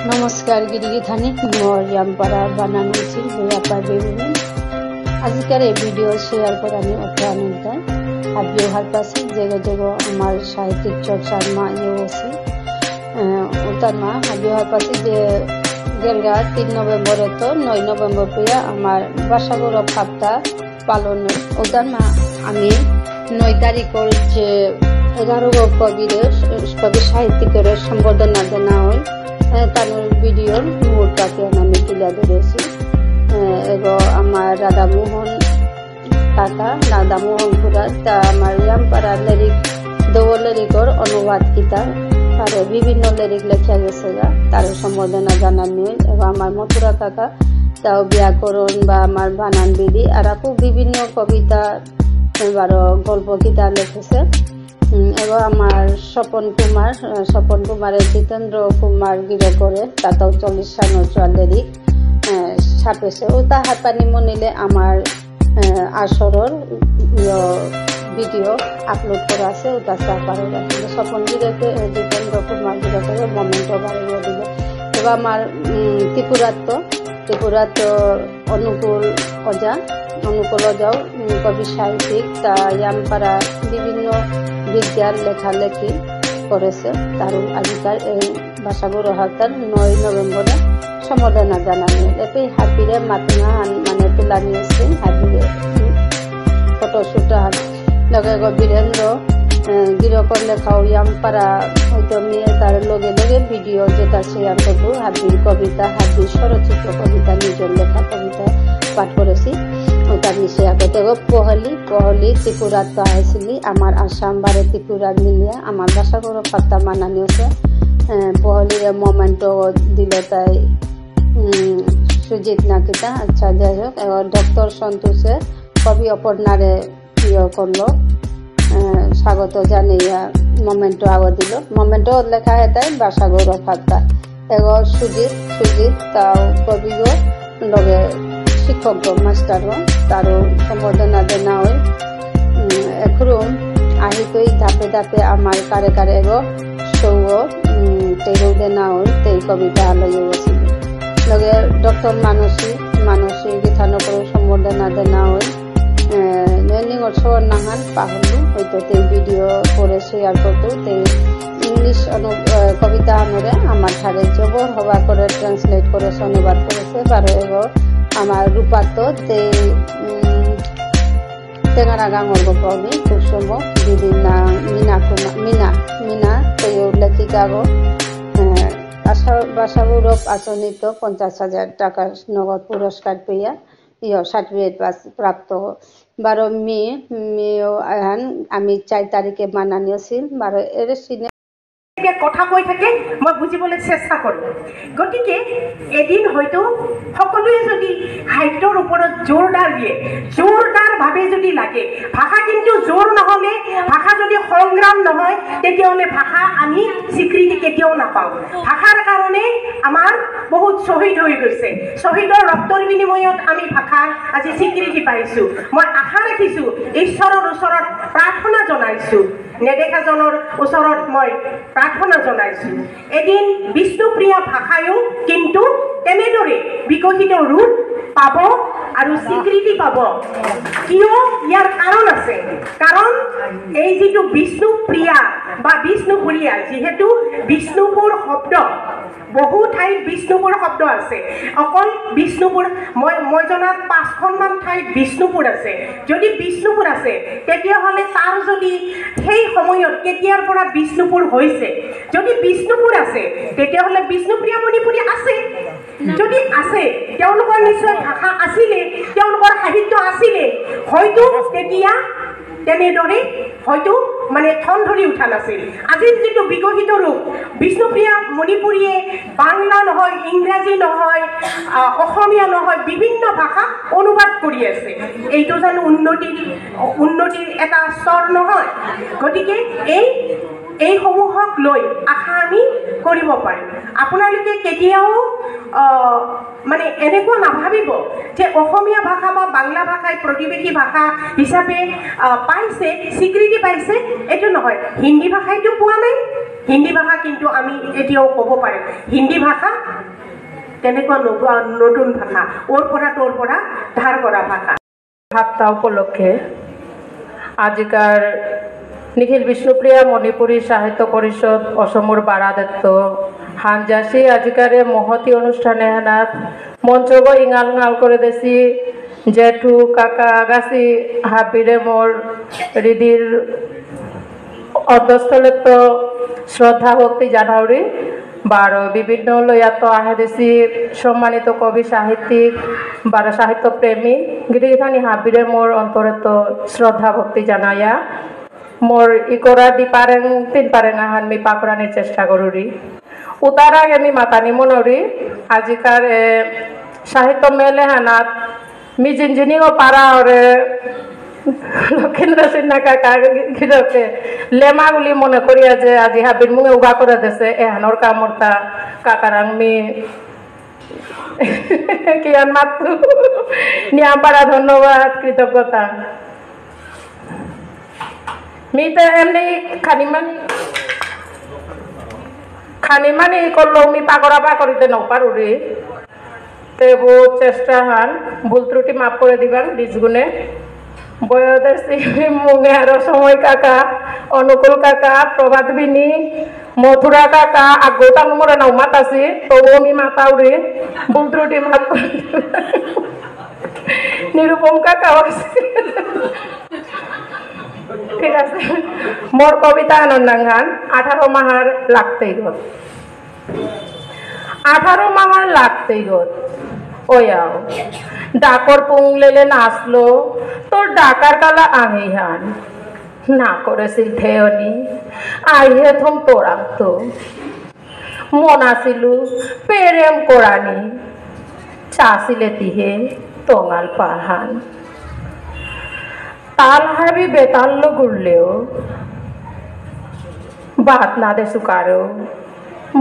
नमस्कार गिरिगी थानी मोर यामपारा बानानो ছিল বেয়াপা বেবুনি আজকের এই ভিডিও শেয়ার করে আমি অত্যানন্তা আবিও হারপাসি জেগো জেগো আমার সাহিত্যিক চর্চার মা ইয়েওসি উতার মা আবিও হারপাসি যে গেলগা 3 নভেম্বর তো 9 নভেম্বর পেয়া আমার বাসাগৌরব সপ্তাহ পালন উতার মা আমি 9 তারিখের যে 11 কবি সাহিত্যিকের সম্বর্ধনা দেনা হয় তানোর ভিডিওর মুহূর্তকে আমি তুলে ধরেছি এবং আমার রাধামোহন কাকা রাধামোহন পুরা তা আমার ইয়ামপাড়া লিরিক দৌড় লিরিকর অনুবাদ কিতাব আর বিভিন্ন লিরিক লেখা গেছে তার সম্বর্ধনা জানানো এবং আমার মথুরা কাকা তাও ব্যাকরণ বা আমার বানান বিধি আর খুব বিভিন্ন কবিতা এবার গল্প কিতাব লিখেছে এবং আমার স্বপন কুমারের জিতেন্দ্র কুমার গিরে করে তাতেও 40 সাল লিরিক ছাপেছে ও তা হাতানি মনিলে আমার আসরর ভিডিও আপলোড করা আছে ওটা চাপারে রাখলে স্বপন গিরেকে জিতেন্দ্র কুমার গিরে করে মোমেন্ট বাড়িয়ে দিলে এবং আমার ত্রিপুরাত্ম অনুকূল অজাও কবি সাহিত্যিক তা ইয়ামপাড়া বিভিন্ন বিজ্ঞান লেখালেখি করেছে তার আজিকার এই ভাষাগৌরব হাতার 9 নভেম্বরে সম্বর্ধনা জানানো এতেই হাতিরে মাতনা মানে তুলা নিয়েছে হাতিরে ফটোশুট লগে বীরেন্দ্র গিরকর লেখাও ইয়ামপাড়া হয়তো মেয়ে তার লগে লগে ভিডিও যেটা শেয়ার করবো হাতির কবিতা হাতির স্বরচিত্র কবিতা নিজের লেখা কবিতা পাঠ করেছি ওটা আমি শেয়ার করতে পহলি ত্রিপুরাত তো আইছিলি আমার আসাম বারে ত্রিপুরা মিলিয়ে আমার ভাষাগৌরব সপ্তাহ মানানি আছে পহলিরে মোমেন্টো দিল তাই সুজিত নাকিতা আচ্ছা যাই হোক ডক্টর সন্তোষে কবি অপর্ণারে করলো স্বাগত জানিয়া মোমেন্টো আগ দিল মোমেন্টো লেখা এটাই ভাষাগৌরব সপ্তাহ এগো সুজিত তাও কবিগো লগে শিক্ষক মাস্টার তারও সম্বর্ধনা দেনা হয় এখন আহিতই ধাপে ধাপে আমার কারে এগো সৌগ তেরো দেনা হয় তেই কবিতা লইয়ে বসিল লগে ডক্টর মানসী গীতানকর সম্বর্ধনা দেনা হয় নিঙর সর নাহান পাহলু হয়তো তেই ভিডিও করে শেয়ার করতো তেই ইংলিশ কবিতা আনরে আমার ঠারে জবর হবা করে ট্রান্সলেট করেছে অনুবাদ করেছে বারো এগো আমার রূপাত টেঙারা গাঙর গপ আমি খুব সম্ভব বিভিন্ন মিনা তেও লেখিকা গো ভাষাগৌরব আসনিত 50,000 টাকা নগদ পুরস্কার পেয়া সার্টিফিকেট প্রাপ্ত 12 মেও আমি 4 তারিখে মানানি আছিল 12 এর সিনে কথা কৈ থাকে মই বুজিবলৈ চেষ্টা কৰোঁ গতিকে এদিন হয়তো সকলোৱে যদি সাহিত্যৰ ওপৰত জোৰদাৰ দিয়ে জোৰদাৰভাৱে যদি লাগে ভাষা কিন্তু জোৰ নহ'লে ভাষা যদি সংগ্ৰাম নহয় তেতিয়াহ'লে ভাষা আমি স্বীকৃতি কেতিয়াও নাপাওঁ ভাষাৰ কাৰণে আমাৰ বহুত শ্বহীদ হৈ গৈছে শ্বহীদৰ ৰক্তৰ বিনিময়ত আমি ভাষা আজি স্বীকৃতি পাইছোঁ মই আশা ৰাখিছোঁ ঈশ্বৰৰ ওচৰত প্ৰাৰ্থনা জনাইছোঁ নেদেখাজনৰ ওচৰত মই প্ৰাৰ্থনা জনাইছোঁ এদিন বিষ্ণুপ্ৰিয়া ভাষায়ো কিন্তু তেনেদৰে বিকশিত ৰূপ পাব আৰু স্বীকৃতি পাব কিয় ইয়াৰ কাৰণ আছে কাৰণ এই যিটো বিষ্ণুপ্ৰিয়া বা বিষ্ণুপুৰীয়া যিহেতু বিষ্ণুপুৰ শব্দ বহু ঠাইত বিষ্ণুপুৰ শব্দ আছে অকল বিষ্ণুপুৰ মই জনাত 5খনমান ঠাইত বিষ্ণুপুৰ আছে যদি বিষ্ণুপুৰ আছে তেতিয়াহ'লে তাৰ যদি সেই সময়ত কেতিয়াৰ পৰা বিষ্ণুপুৰ হৈছে যদি বিষ্ণুপুৰ আছে তেতিয়াহ'লে বিষ্ণুপ্ৰিয়া মণিপুৰী আছে যদি আছে তেওঁলোকৰ নিশ্চয় ভাষা আছিলে তেওঁলোকৰ সাহিত্য আছিলে হয়তো তেতিয়া তেনেদৰে হয়তো মানে থন ধৰি উঠা নাছিল আজিৰ যিটো বিকশিত ৰূপ বিষ্ণুপ্ৰিয়া মণিপুৰীয়ে বাংলা নহয় ইংৰাজী নহয় অসমীয়া নহয় বিভিন্ন ভাষা অনুবাদ কৰি আছে এইটো জানো উন্নতিৰ এটা স্তৰ নহয় গতিকে এই সমূহক লৈ আশা আমি কৰিব পাৰিম আপোনালোকে কেতিয়াও মানে এনেকুৱা নাভাবিব যে অসমীয়া ভাষা বা বাংলা ভাষাই প্ৰতিবেশী ভাষা হিচাপে পাইছে স্বীকৃতি পাইছে এটো নহয় হিন্দী ভাষাইতো পোৱা নাই হিন্দী ভাষা কিন্তু আমি এতিয়াও ক'ব পাৰিম হিন্দী ভাষা তেনেকুৱা নতুন ভাষা ওর পৰা তোর পৰা ধার করা ভাষা সপ্তাহ উপলক্ষে আজিকার নিখিল বিষ্ণুপ্রিয়া মণিপুরী সাহিত্য পরিষদ অসমর বারাদত্ত হানজাসি আজিকারে মহতি অনুষ্ঠানে হানাত মঞ্চগ ইঙাল ইঙাল করে দেছি জেঠু কাকা গাছি হাবিরে মোর হৃদির অধ্যস্থলত শ্রদ্ধা ভক্তি জানাউরি বার বিভিন্ন লয়াত আহে দেশি সম্মানিত কবি সাহিত্যিক বার সাহিত্য প্রেমী গিরিখানি হাবিরে মোর অন্তরত শ্রদ্ধা ভক্তি জানাইয়া মোর ইকরা দি পারেং তিন পারেং আহান মি পাকরানির চেষ্টা করুরি উতার আগে আমি মাতানি মনরি আজিকার সাহিত্য মেলে হানাত মি জিনজিনিও পারা ওরে লক্ষেন্দ্র সিনহা কাকা গিরকে লেমাগুলি মনে করিয়া যে আজি হাবির মুখে উভা করে দেছে এহানোর কামরতা কাকারাং মি কিয়ান মাতু নিয়াম পারা ধন্যবাদ কৃতজ্ঞতা মি তো এমনি খানিমানি করলো মি পাকড়া পাকড়িতে নপারুরি তে বহুত চেষ্টা হান ভুল ত্রুটি মাফ করে দিবেন ডিসগুনে বয়োদেশী মুঙে আরো সময় কাকা অনুকূল কাকা প্রভাত বিনি মথুরা কাকা আগোটা মোরা নাও মাতাছি তবুও আমি মাতাউরি ভুল ত্রুটি মাফ করে নিরুপম কাকাও আছে ঠিক আছে মোর কবিতা আনন্দাঙ্গান 18 মাহার লাগতেই গত 18 মাহার লাগতেই গত ওয়াও ডাকর পুংলেলে নাচলো তোর ডাকার কালা আঙি হান না করেছিল থেয়নি আইহে থম তোরাংতো মনাছিলু প্রেম কোরানি চাছিলে তিহে টঙাল পাহান তাল হাবি বেতাল্য গুড়লেও বাত না দেশু কারো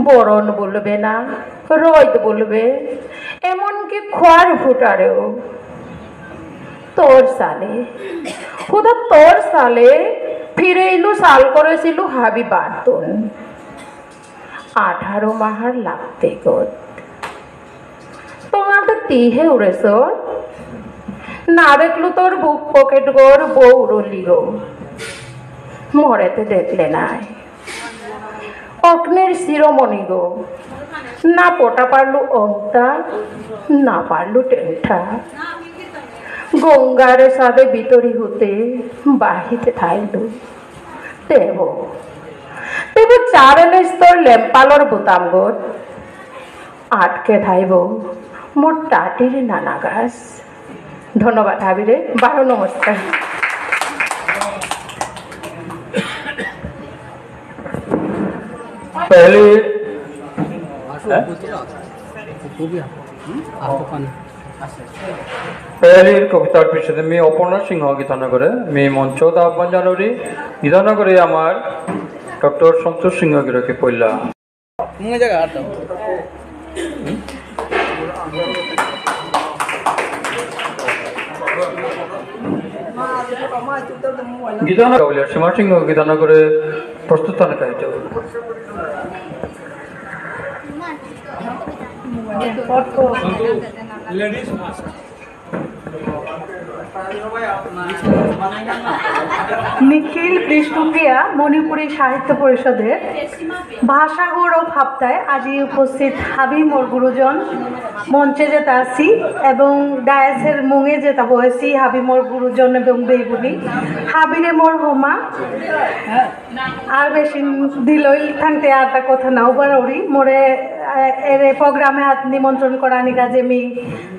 বরণ বলবে না রোদ বলবে এমনকি খোয়ার ফুটারেও তোর সালে খুদা তোর সালে ফিরে এলু সাল করেছিল হাবি বার্তন 18 মাহার লাগতে গত তোমার তো তিহে উড়েছ না দেখলু তোর বুক পকেট গোর বউ রলি গো মরেতে দেখলে নাই অগ্নের শিরোমণি গো না পোটা পারলু অংটা না পারলু টেন্ঠা গঙ্গারে সাদে বিতরি হতে বাহিতে থাইলু দেব দেব চারেলে স্তর লেম্পালর বোতাম গোর আটকে থাইব মোর টাটির নানা গাছ ধন্যবাদ হাবিরে বারো নমস্কার पहली कवितार पिछले मी अपर्णा सिंह गीतानगरे मी मंच आह्वान जानुरी गीतानगरे आमार डॉक्टर संतोष सिंह गिरके पढ़ला गीतानगर सीमा सिंह गीतानगरे प्रस्तुत নিখিল বিষ্ণুপ্রিয়া মণিপুরী সাহিত্য পরিষদের ভাষা গৌরব সপ্তাহে আজি উপস্থিত হাবি মোর গুরুজন মঞ্চে যেটা আছি এবং ডায়াসের মুঙে যেটা বসেছি হাবি মোর গুরুজন এবং বেগুনি হাবিরে মোর হোমা আর বেশি দিলইল থাকতে আর তা কথা নাও বাড়ি মোরে এর প্রোগ্রামে হাত নিমন্ত্রণ করানি কাজে মি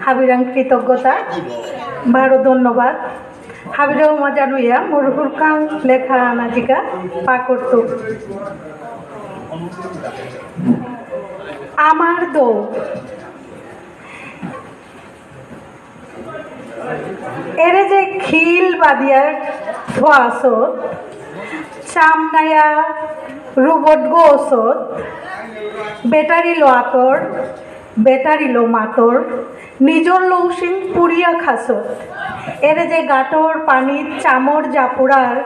হাবিরাং কৃতজ্ঞতা ভালো ধন্যবাদ হাবিরে হোমা জানুইয়া মোর হুরকাং লেখা নাজিকা পা করত আমার দো এরে যে খিল বাদিয়ার ধোয়াসত চামনায়া রুবট গোসত বেটারি লো আতর বেটারি লো মাতর নিজর লৌসিং পুরিয়া খাসত এরে যে গাটর পানির চামর জাপুরার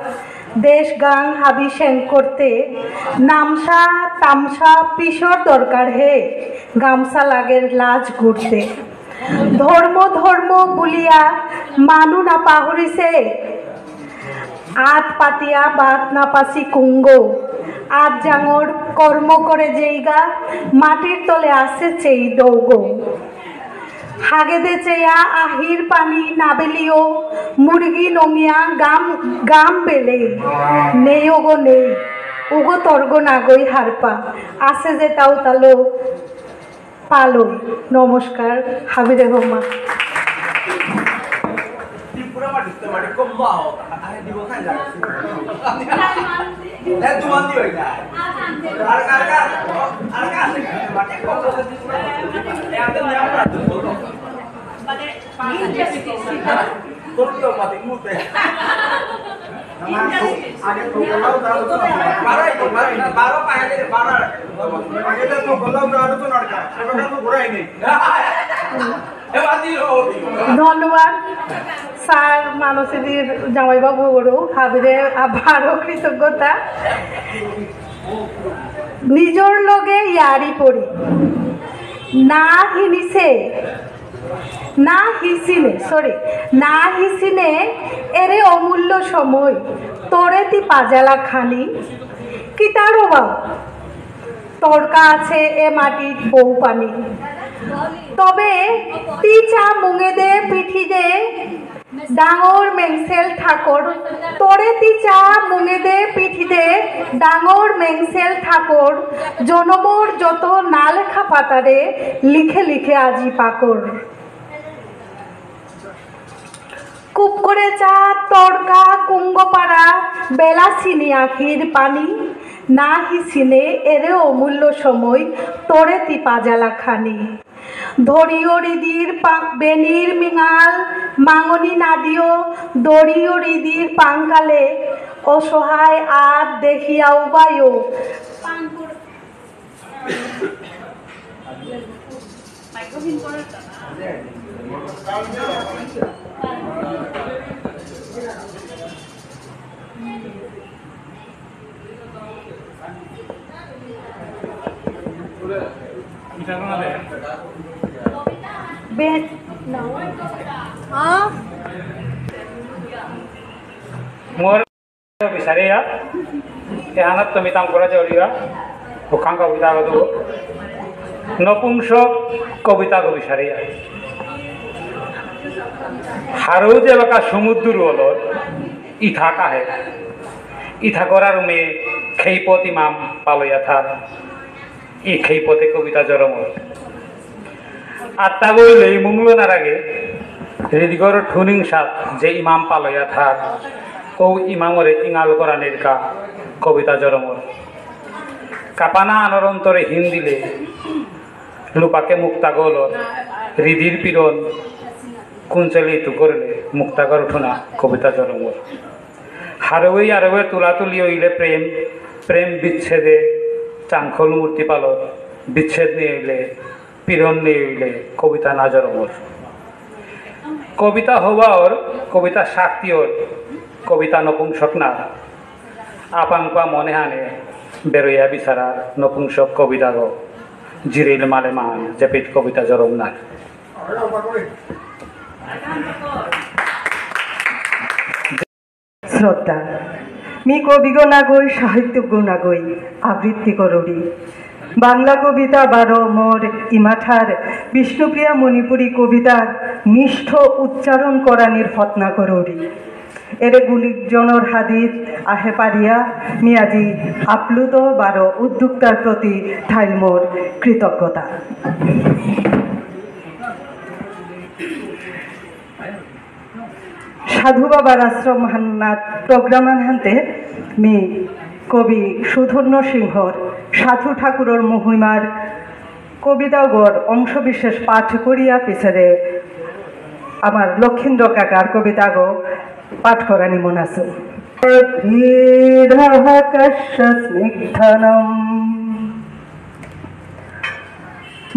দেশ গাং হাবি সেং করতে নামসা তামসা পিসর দরকার হে গামছা লাগের লাজ ঘুরতে ধর্ম ধর্ম বলিয়া মানু না পাহরিছে আত পাতিয়া বাত না পাসি কুঙ্গ আজ জাঙর কর্ম করে যেইগা মাটির তলে আসে চেই দৌগ হাগেদে চেয়া আহির পানি নাবেলিও মুরগি নমিয়া গাম গাম বেলে নেই ওগো নেই ওগো তর্গ নাগই হারপা আসে যে তাও তালো পালই। নমস্কার, হাবিরে হোমা। ধন্যবাদ স্যার মানসীদির জামাইবাবু গরু হাবিরে আবারও কৃতজ্ঞতা। নিজর লগে ইয়ারি পড়ি না হিনিছে না হিসিনে না হিসিনে এরে অমূল্য সময় তোরে তি পাজালা খানি কি তারও বা তড়কা আছে এ মাটির বউ পানি তবে তি চা মুঙে দে পিঠি দে ডাঙর মেংসেল ঠাকুর তোরে তি চা মুঙে দে পিঠি দে ডাঙর মেংসেল ঠাকুর জনমর যত না লেখা পাতারে লিখে লিখে আজি পাকর কুপ করে চা তড়কা কুঙ্গপাড়া বেলা চিনি আখির পানি না হিসিনে এরে অমূল্য সময় তোরে তি পাজালা খানি ধরিয়রিদির বেনির মিঙাল মাঙনি নাদিও দড়িয়রিদির পাঙ্কালে অসহায় আর দেখিয়াও বায়ো मोर बिचारिया एहानत तुम्हें ताम करा जरिया हुखां कविता दो नपुंसक कविता को बिचारिया हारो जे बका समुद्र ओलर इथा का है इथा करार में खेपति माम पालया था ई खेपते कविता जरम आत्ता बोले मुंगलो नार आगे हृदगर ठुनिंग सात जे इमाम पालया था ओ इमामरे इंगाल करानिर का कविता जरमर कापाना आनरंतरे हिंदिले लुपाके मुक्ता गलर हृदिर पीड़न कुंचली तु करले मुक्तागर उठना कविता जरमर हारवे आरवे तुला तुली हইলে प्रेम प्रेम विच्छेदे चांखल मूर्ति पालर विच्छेद नहीं हইলে पीड़न नहीं हইলে कविता ना जरमर कविता हवा और कविता शक्ति और कविता नपुंसक ना आपांपा मने हाने बेरोया बिचारा नपुंसक कविता गो जिरेल माले मान जेपित कविता जरम ना श्रद्धा मी कविगो नागई साहित्यज्ञ नागई आवृत्ति करोड़ी बांगला कविता बारो मोर इमाठार विष्णुप्रिया मणिपुरी कवितार निष्ठ उच्चारण करानिर हतना करोड़ी एरे गुलिजनर हादिर आहे पारिया मियाजी आप्लुत बारो उद्योक्तार प्रति ठाई मोर कृतज्ञता साधु बाबार आश्रम हान्नात प्रोग्राम हानते मी कवि सुधर्ण सिंहर साधु ठाकुर महिमार कवितागर अंशविशेष पाठ करिया पिछरे आमार लक्षीन्द्र काकार कवितागो पाठ करानी मन आछे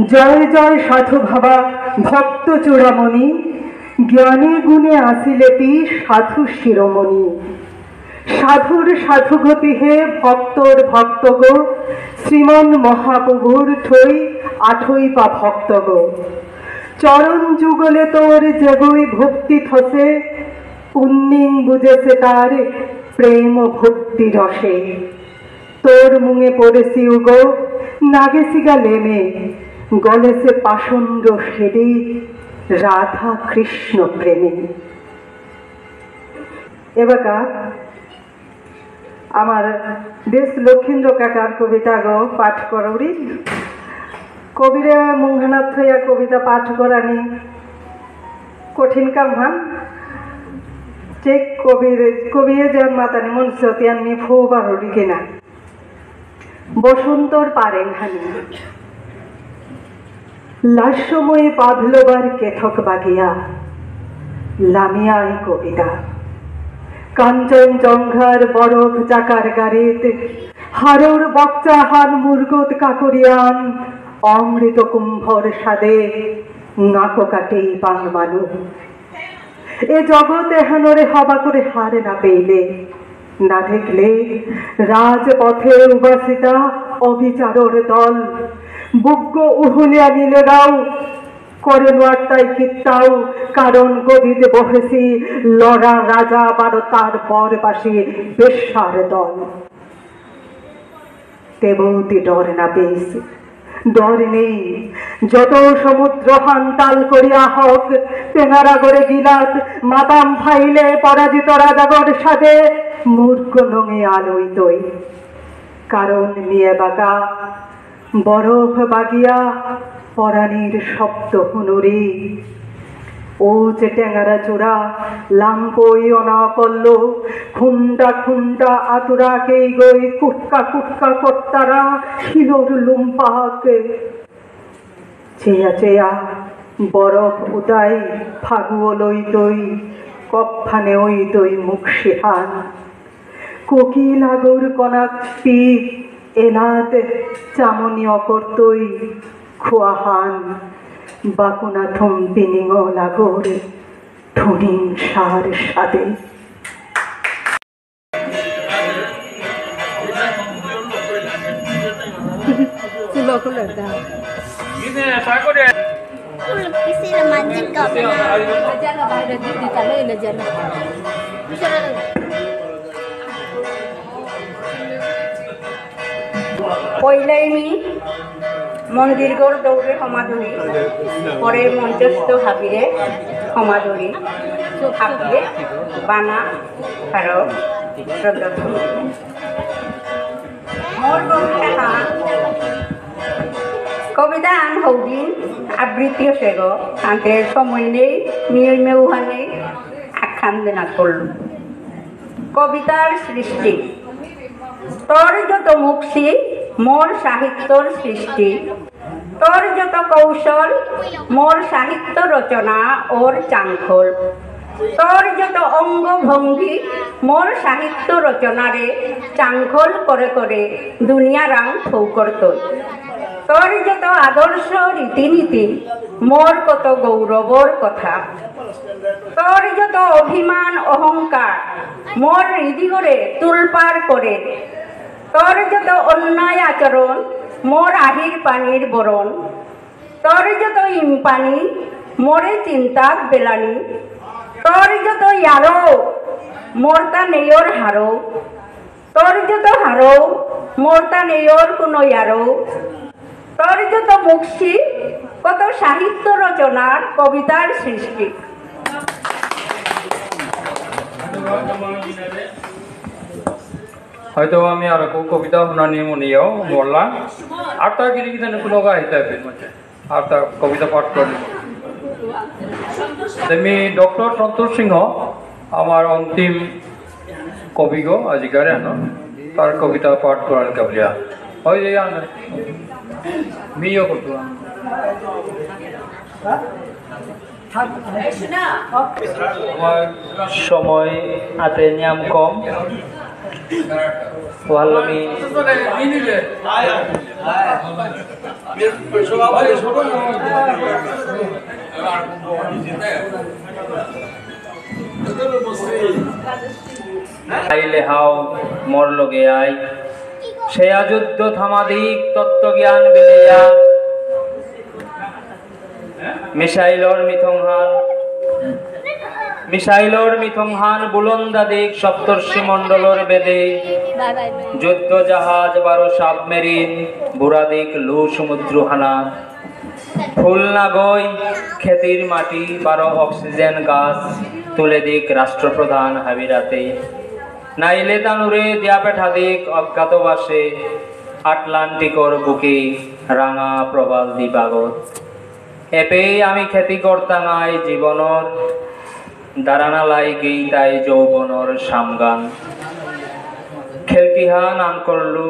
जय जय साधु भाबा भक्त चूड़ामणि ज्ञानी गुणे आसिलेति साधु शिरोमणि সাধুর সাধুগতি হে ভক্তর ভক্তগো শ্রীমন মহাপ্রভুর ঠই আঠই পা ভক্তগো চরণ যুগলে তোর যেগই ভক্তি থসে পুণ্যিং বুঝেছে তার প্রেম ভক্তি রসে তোর মুঙে পড়েছি উগো নাগেছিগা লেমে গলেছে পাষণ্ড সেরে রাধা কৃষ্ণ প্রেমে। এবাকা আমার দেশ লক্ষীন্দ্র কাকার কবিতা গো পাঠ করবি কবিরে মুংহানাথ থইয়া কবিতা পাঠ করানি কঠিন কাম হান যে কবিয়ে যান মাতানি মনস তিয়াননি ফো বারোরি কিনা বসন্তর পারেন হানি লাস্যময়ী পাভলোবার কেথক বাগিয়া লামিয়া এই কবিতা কাঞ্চন জঙ্ঘার বরফ চাকার গাড়িত হারোর বক্চা হান মুরগত কাকরিয়ান অমৃত কুম্ভর সাদে নাকো কাটেই পান মানু এ জগতে হানরে হবা করে হারে না পেইলে না দেখলে রাজপথে উবাসিতা অবিচারর দল বুগ্গ উহুলিয়া নিলে গাও করে নোয়ারটাই কিত্তাও কারণ গদিতে বসেছি লড়া রাজা বারো তার পর পাশে বেশ্যার দল তেবতি ডর না পেয়েছি ডর নেই যত সমুদ্র হান্তাল করিয়া হক তেনারা করে গিলাত মাতাম ফাইলে পরাজিত রাজাগর সাথে মূর্খ নঙে আলোই তৈ কারণ নিয়ে বাঁকা বরফ বাগিয়া পরাণীর শব্দ হুনুরি ও যে টেঙ্গারা চূড়া লাম্পই অনা করল খুন্ডা খুন্ডা আতুরাকেই গই কুটকা কুটকা কর্তারা হিলোর লুম্পাক চেয়া চেয়া বরফ উদাই ফাগুও লই তৈ কপ্ফানে ওই তৈ মুখ সিহান কোকিল আগর কনাক পি এলাত চামনি অকর্তই খোয়াহান বাকুনা থম্পিনিং লাগর ঠুনিং সার সাদে। পইলাই মি মন্দিরগড় দৌড়ে সমাধুরি পরে মঞ্চস্থ হাবিরে সমাধুরি হাবিরে বানা আর মোর কবিতা আন হৌদিন আবৃত্তি সেগ আনতে সময় নেই মিয়ে মেউহা নেই আখ্যান দেনা করল কবিতার সৃষ্টি তোর যত মুক্তি মোর সাহিত্যর সৃষ্টি তোর যত কৌশল মোর সাহিত্য রচনা ওর চাঙ্খল তোর যত অঙ্গভঙ্গি মোর সাহিত্য রচনারে চাঙ্খল করে করে দুনিয়া রাং ঠৌকর তোর যত আদর্শ রীতিনীতি মোর কত গৌরবর কথা তোর যত অভিমান অহংকার মোর হৃদিগরে তুলপার করে তোর যত অন্যায় আচরণ মোর আহির পানির বরণ তোর যত ইম্পানি মোরে চিন্তাত বেলানি তোর যত ইয়ারো মোর তা নেয়র হারো তোর যত হারো মোর তা নেয়র কোনো ইয়ারো তোর যত মুক্তি কত সাহিত্য রচনার কবিতার সৃষ্টি। হয়তো আমি আর কবিতা শুনানি মনিও বললাম আরটা গিরি কিনা কোনো গাইতে আরটা কবিতা পাঠ করি আমি ডক্টর সন্তোষ সিংহ আমার অন্তিম কবি গো আজিকার তার কবিতা পাঠ করার কাবলিয়া হয় যে মিও করতো আমার সময় হাতে নিয়ম কম ওয়াল্লামি আইলে হাও মোর লগে আই সেয়া যুদ্ধ থামাদিক তত্ত্বজ্ঞান বিলিয়া মিসাইলর মিথংহান বুলন্দাদিক সপ্তর্ষি মণ্ডলর বেদে যুদ্ধ জাহাজ 12 সাবমেরিন বুড়াদিক লু সমুদ্র হানা ফুল না গই খেতির মাটি 12 অক্সিজেন গাছ তুলে দিক রাষ্ট্রপ্রধান হাবিরাতে নাইলে তানুরে দিয়া পেঠাদিক অজ্ঞাতবাসে আটলান্টিকর বুকে রাঙা প্রবাল দিবাগত এপে আমি খেতি করতাঙাই জীবনর দারানালাই গেইতাই যৌবনর সামগান খেলকিহান আন করলু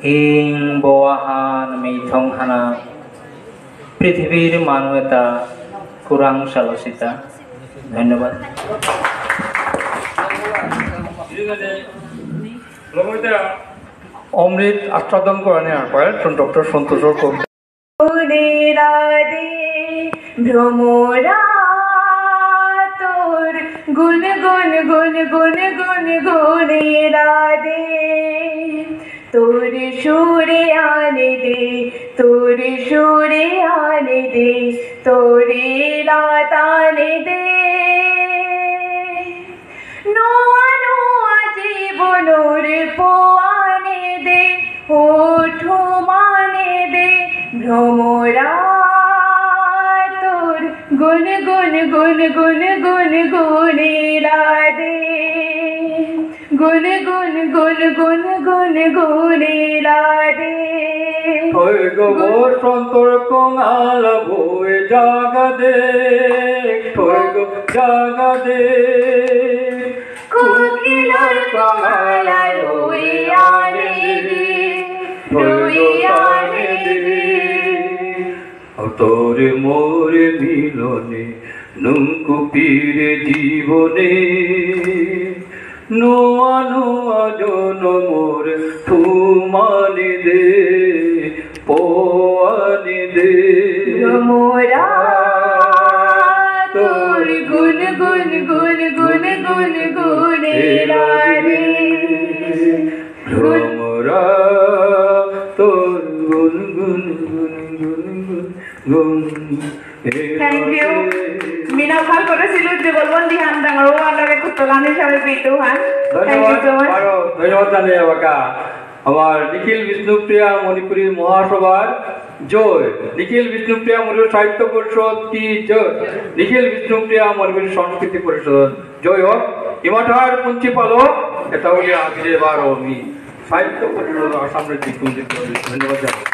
হিং বোয়াহান মিথংহানা পৃথিবীর মানবতা কুরাং সালসিতা। ধন্যবাদ। অমৃত আস্বাদন করে নেওয়ার পরে ডক্টর সন্তোষর কবিতা ভ্রমরা তোর গুন গুন গুন গুন গুন গুনে রাধে তোর সুরে আনে দে তোর সুরে আনে দে তোরে লাতানে দে নোয়া নোয়া জীবনোর পোয়ানে দে ওঠো মানে দে ভ্রমরা তোর গুন গুন গুন গুন গুন গুনে রাধে গুন গুন গুন গুন গুন গুনে রাধে ওই গো সন্তর কঙাল ভুয়ে জাগা দে ওই গো জাগা দে কোকিলার কঙাল রুই আনে দে রুই আনে দে তোর মোর মিলনে নুকুপিরে জীবনে নোয়া নোয়া জন মোর ফুমানে দে পোয়ানে দে মোরা তোর গুন গুন গুন গুন গুন গুনে রাধে ভ্রমরা তোর গুন গুন গুন গুন গুন থ্যাংক ইউ মিনা ভাল করেছিল যুগলবন্দি হান ডাঙর ওয়ালারে কুত্তগান হিসাবে বিটু হান থ্যাংক ইউ সো মাচ ধন্যবাদ জানাই বাকা আমার নিখিল বিষ্ণুপ্রিয়া মণিপুরী মহাসভার জয় নিখিল বিষ্ণুপ্রিয়া মণিপুর সাহিত্য পরিষদ কি জয় নিখিল বিষ্ণুপ্রিয়া মণিপুরী সংস্কৃতি পরিষদ জয় হোক ইমাঠার প্রিন্সিপালক এটা হলে আজকে এবার আমি সাহিত্য পরিষদ সামনের দিক ধন্যবাদ জানাই।